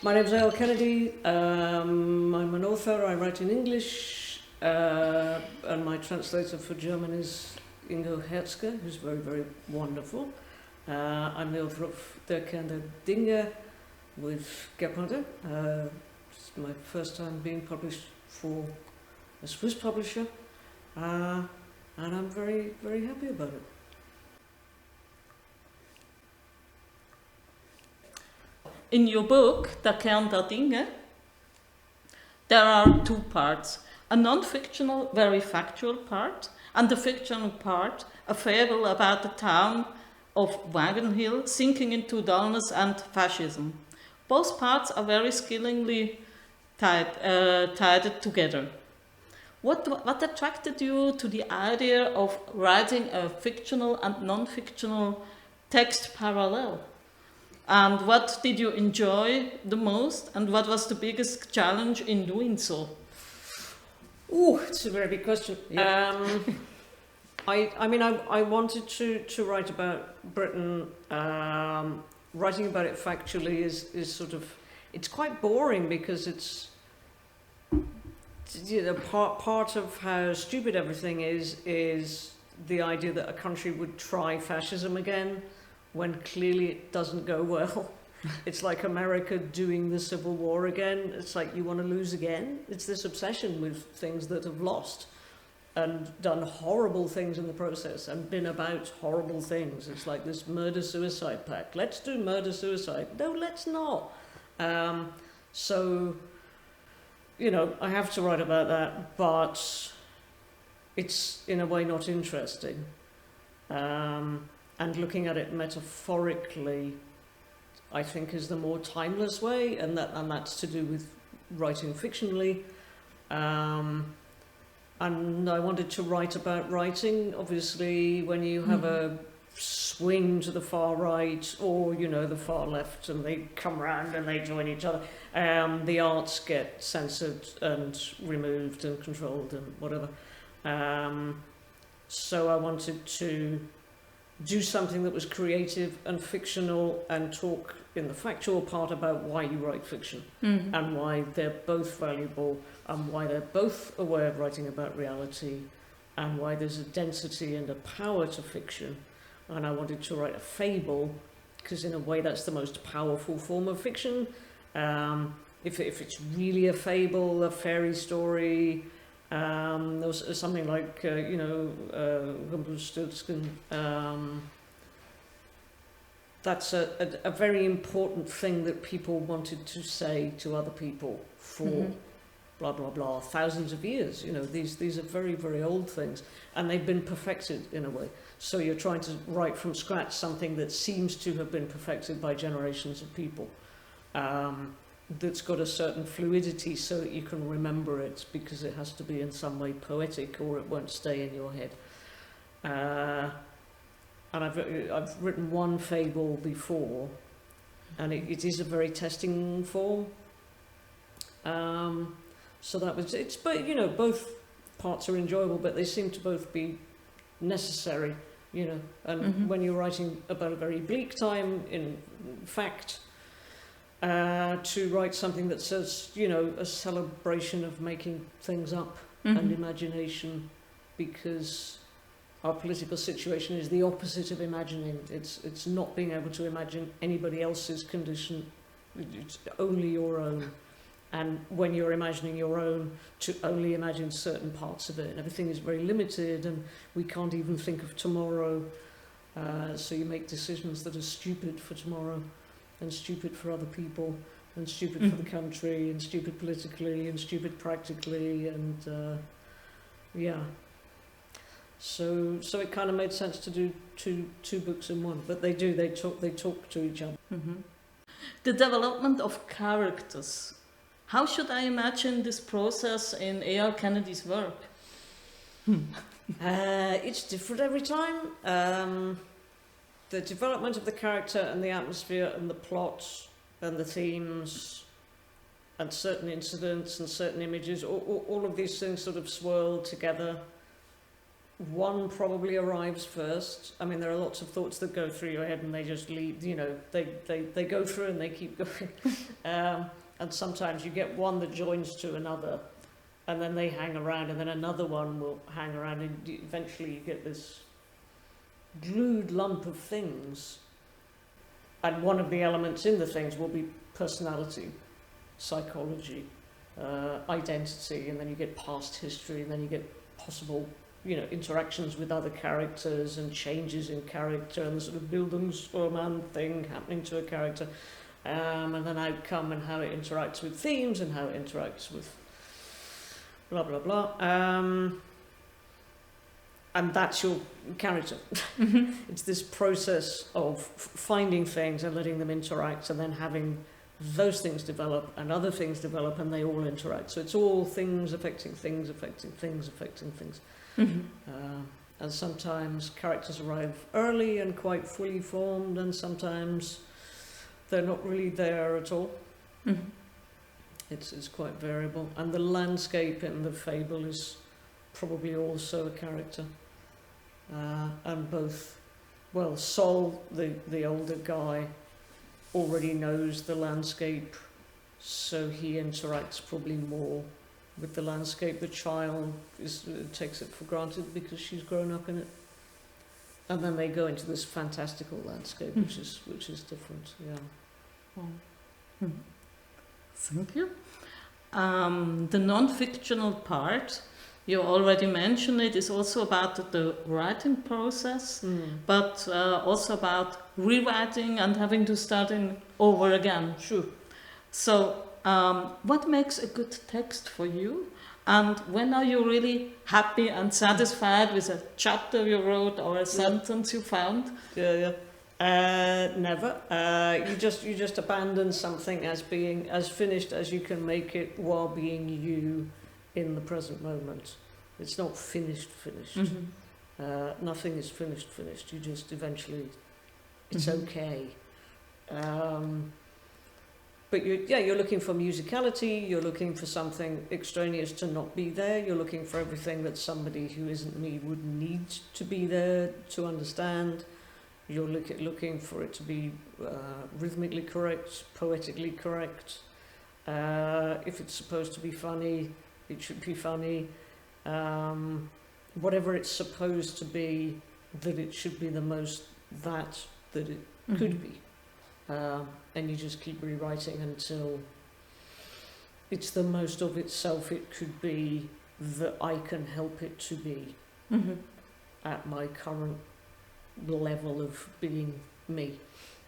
My name's Ale Kennedy. I'm an author. I write in English, and my translator for German is Ingo Herzke, who's very, very wonderful. I'm the author of Der Kern der Dinge with Geparden. It's my first time being published for a Swiss publisher, and I'm very, very happy about it. In your book, Der Kern der Dinge, there are two parts. A non-fictional, very factual part, and the fictional part, a fable about the town of Wagon Hill sinking into dullness and fascism. Both parts are very skillingly tied together. What attracted you to the idea of writing a fictional and non-fictional text parallel? And what did you enjoy the most, and what was the biggest challenge in doing so? Ooh, it's a very big question. Yeah. I wanted to write about Britain. Writing about it factually is sort of, it's quite boring because it's, you know, part of how stupid everything is the idea that a country would try fascism again when clearly it doesn't go well. It's like America doing the Civil War again. It's like, you want to lose again? It's this obsession with things that have lost and done horrible things in the process and been about horrible things. It's like this murder-suicide pact. Let's do murder-suicide. No, let's not. So, you know, I have to write about that, but it's in a way not interesting. And looking at it metaphorically, I think, is the more timeless way, and that's to do with writing fictionally. And I wanted to write about writing. Obviously, when you have a swing to the far right or, you know, the far left, and they come round and they join each other, the arts get censored and removed and controlled and whatever. So I wanted to do something that was creative and fictional and talk in the factual part about why you write fiction and why they're both valuable and why they're both a way of writing about reality and why there's a density and a power to fiction. And I wanted to write a fable because in a way that's the most powerful form of fiction. If it's really a fable, a fairy story, there was something like, that's a very important thing that people wanted to say to other people for blah, blah, blah, thousands of years. You know, these are very, very old things, and they've been perfected in a way. So you're trying to write from scratch something that seems to have been perfected by generations of people. That's got a certain fluidity so that you can remember it, because it has to be in some way poetic or it won't stay in your head. And I've written one fable before, and it is a very testing form. So that was, but you know, both parts are enjoyable, but they seem to both be necessary, you know. And when you're writing about a very bleak time, in fact, to write something that says, you know, a celebration of making things up and imagination, because our political situation is the opposite of imagining. It's not being able to imagine anybody else's condition. It's only your own. And when you're imagining your own, to only imagine certain parts of it. And everything is very limited, and we can't even think of tomorrow. So you make decisions that are stupid for tomorrow, and stupid for other people, and stupid for the country, and stupid politically, and stupid practically, and yeah. So it kind of made sense to do two books in one, but they talk to each other. The development of characters. How should I imagine this process in A.R. Kennedy's work? It's different every time. The development of the character and the atmosphere and the plot and the themes and certain incidents and certain images, all of these things sort of swirl together one probably arrives first. I mean, there are lots of thoughts that go through your head and they just lead, you know, they go through and they keep going. And sometimes you get one that joins to another, and then they hang around, and then another one will hang around, and eventually you get this glued lump of things. And one of the elements in the things will be personality, psychology, identity, and then you get past history, and then you get possible, you know, interactions with other characters and changes in character and the sort of Bildungsroman thing happening to a character, and then outcome and how it interacts with themes and how it interacts with blah blah blah, and that's your character. It's this process of finding things and letting them interact, and then having those things develop and other things develop, and they all interact. So it's all things affecting things, affecting things, affecting things. And sometimes characters arrive early and quite fully formed, and sometimes they're not really there at all. It's quite variable. And the landscape in the fable is probably also a character. And both, well, Sol, the older guy, already knows the landscape, so he interacts probably more with the landscape. The child takes it for granted because she's grown up in it, and then they go into this fantastical landscape, which is different. Yeah. Thank you. The non-fictional part, you already mentioned it, is also about the writing process, but also about rewriting and having to start over again. Sure. So, what makes a good text for you? And when are you really happy and satisfied with a chapter you wrote or a sentence you found? Never. You just abandon something as being as finished as you can make it, while being you in the present moment. It's not finished. Nothing is finished. You just eventually, it's okay. But you're looking for musicality, you're looking for something extraneous to not be there, you're looking for everything that somebody who isn't me would need to be there to understand. You're looking for it to be rhythmically correct, poetically correct. If it's supposed to be funny, it should be funny. Whatever it's supposed to be, that it should be the most that it could be. And you just keep rewriting until it's the most of itself it could be that I can help it to be at my current level of being me.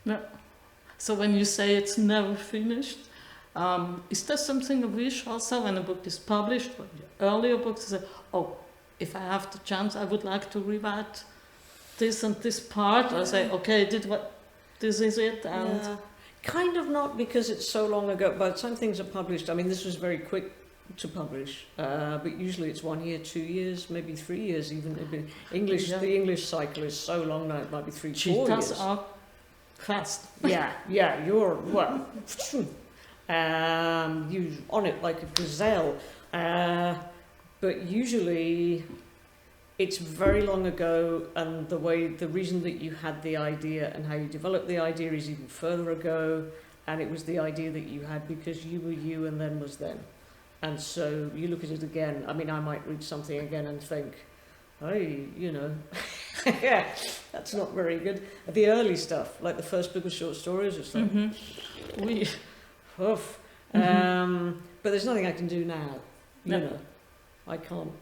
Yeah. So when you say it's never finished, is there something you wish also when a book is published, or earlier books, say, oh, if I have the chance, I would like to rewrite this and this part, or say, okay, this is it, and kind of not, because it's so long ago. By the time things are published, I mean, this was very quick to publish, but usually it's 1 year, 2 years, maybe 3 years even. The English cycle is so long now, it might be 3, 4 years. Cheetahs are fast. You're, well, you're on it like a gazelle. But usually it's very long ago, and the reason that you had the idea and how you developed the idea is even further ago, and it was the idea that you had because you were you and then was them. And so you look at it again. I mean, I might read something again and think, hey, you know, yeah, that's not very good. The early stuff, like the first book of short stories or something. But there's nothing I can do now, you know. I can't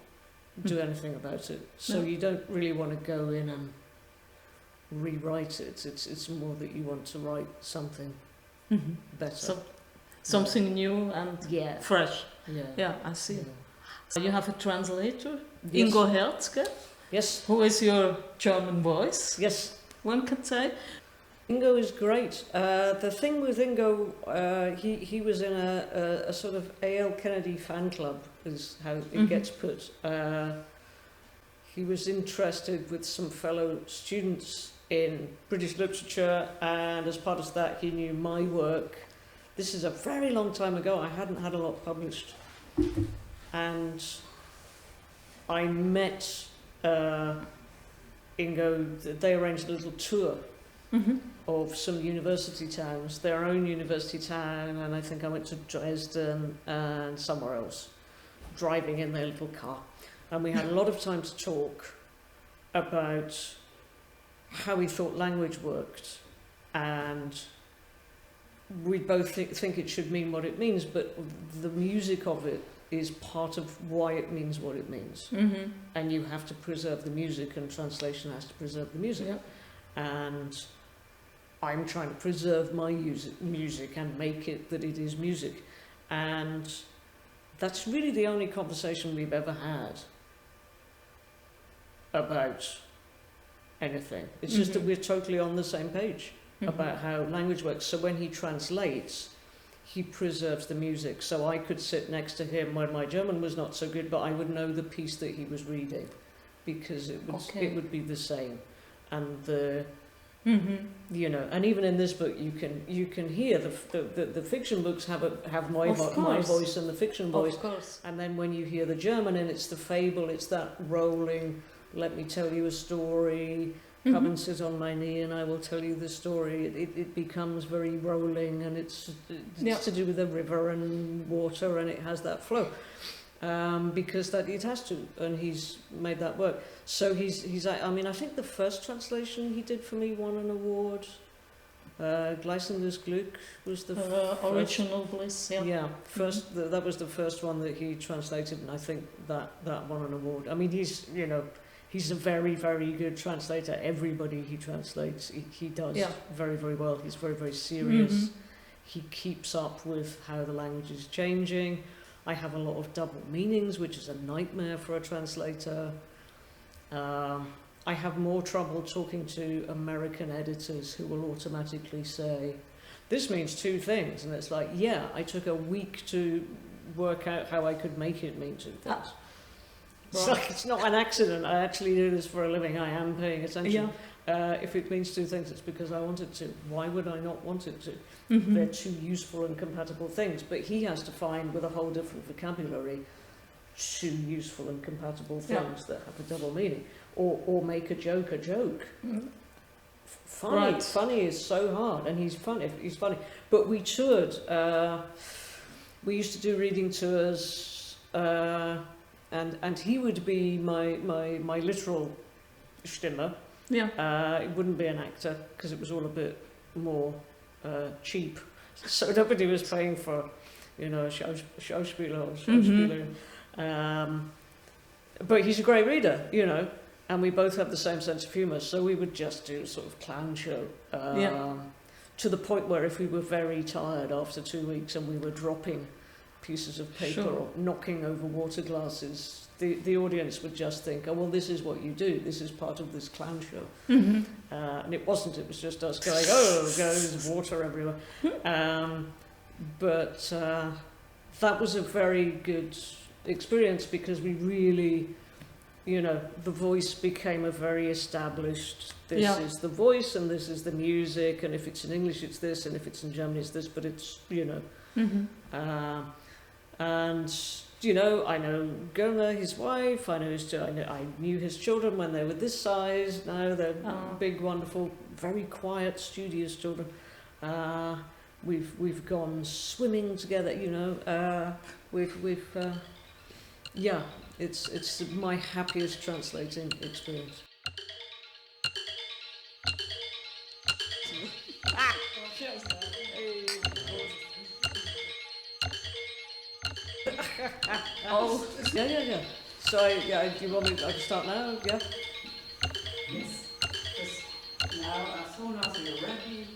do anything about it. So you don't really want to go in and rewrite it. It's more that you want to write something better. So, something new and fresh. Yeah, I see. Yeah. So you have a translator, Yes. Ingo Herzke. Yes. Who is your German voice? Yes. One can say. Ingo is great. The thing with Ingo, he was in a sort of A.L. Kennedy fan club, is how it gets put. He was interested with some fellow students in British literature, and as part of that he knew my work. This is a very long time ago. I hadn't had a lot published. And I met Ingo, they arranged a little tour of some university towns, their own university town, and I think I went to Dresden and somewhere else, driving in their little car. And we had a lot of time to talk about how we thought language worked, and we both think it should mean what it means, but the music of it is part of why it means what it means. And you have to preserve the music, and translation has to preserve the music. Yep. And I'm trying to preserve my music and make it that it is music. And that's really the only conversation we've ever had about anything. It's just that we're totally on the same page about how language works. So when he translates, he preserves the music. So I could sit next to him when my German was not so good, but I would know the piece that he was reading, because it would be the same. And the you know, and even in this book, you can hear the fiction books have my voice and the fiction voice. Of course. And then when you hear the German, and it's the fable, it's that rolling. Let me tell you a story. Come and sit on my knee, and I will tell you the story. It becomes very rolling, and it's to do with a river and water, and it has that flow. Because that it has to, and he's made that work. So he's I mean, I think the first translation he did for me won an award. Gleisendes Glück was the original bliss. Yeah, first that was the first one that he translated, and I think that won an award. I mean, he's a very, very good translator. Everybody he translates, he does very, very well. He's very, very serious. He keeps up with how the language is changing. I have a lot of double meanings, which is a nightmare for a translator. I have more trouble talking to American editors who will automatically say, this means two things. And it's like, yeah, I took a week to work out how I could make it mean two things. It's like, it's not an accident. I actually do this for a living. I am paying attention. If it means two things, it's because I want it to. Why would I not want it to? They're two useful and compatible things. But he has to find, with a whole different vocabulary, two useful and compatible things that have a double meaning. Or make a joke a joke. Funny is so hard, and he's funny. But we toured. We used to do reading tours, and he would be my literal Stimme. It wouldn't be an actor, because it was all a bit more cheap. So nobody was paying for, Schauspieler or Schauspielerin. But he's a great reader, and we both have the same sense of humour. So we would just do a sort of clown show. To the point where if we were very tired after 2 weeks and we were dropping pieces of paper or knocking over water glasses, the audience would just think, oh, well, this is what you do. This is part of this clown show. And it wasn't. It was just us going, oh, there's water everywhere. But that was a very good experience, because we really, the voice became a very established, this is the voice and this is the music, and if it's in English it's this, and if it's in German it's this, but it's, and I know Gona, his wife. I knew his children when they were this size. Now they're big, wonderful, very quiet, studious children. We've gone swimming together. It's my happiest translating experience. Yeah. So do you want me? I can start now. Yeah. Yes. Now, as soon as you're ready.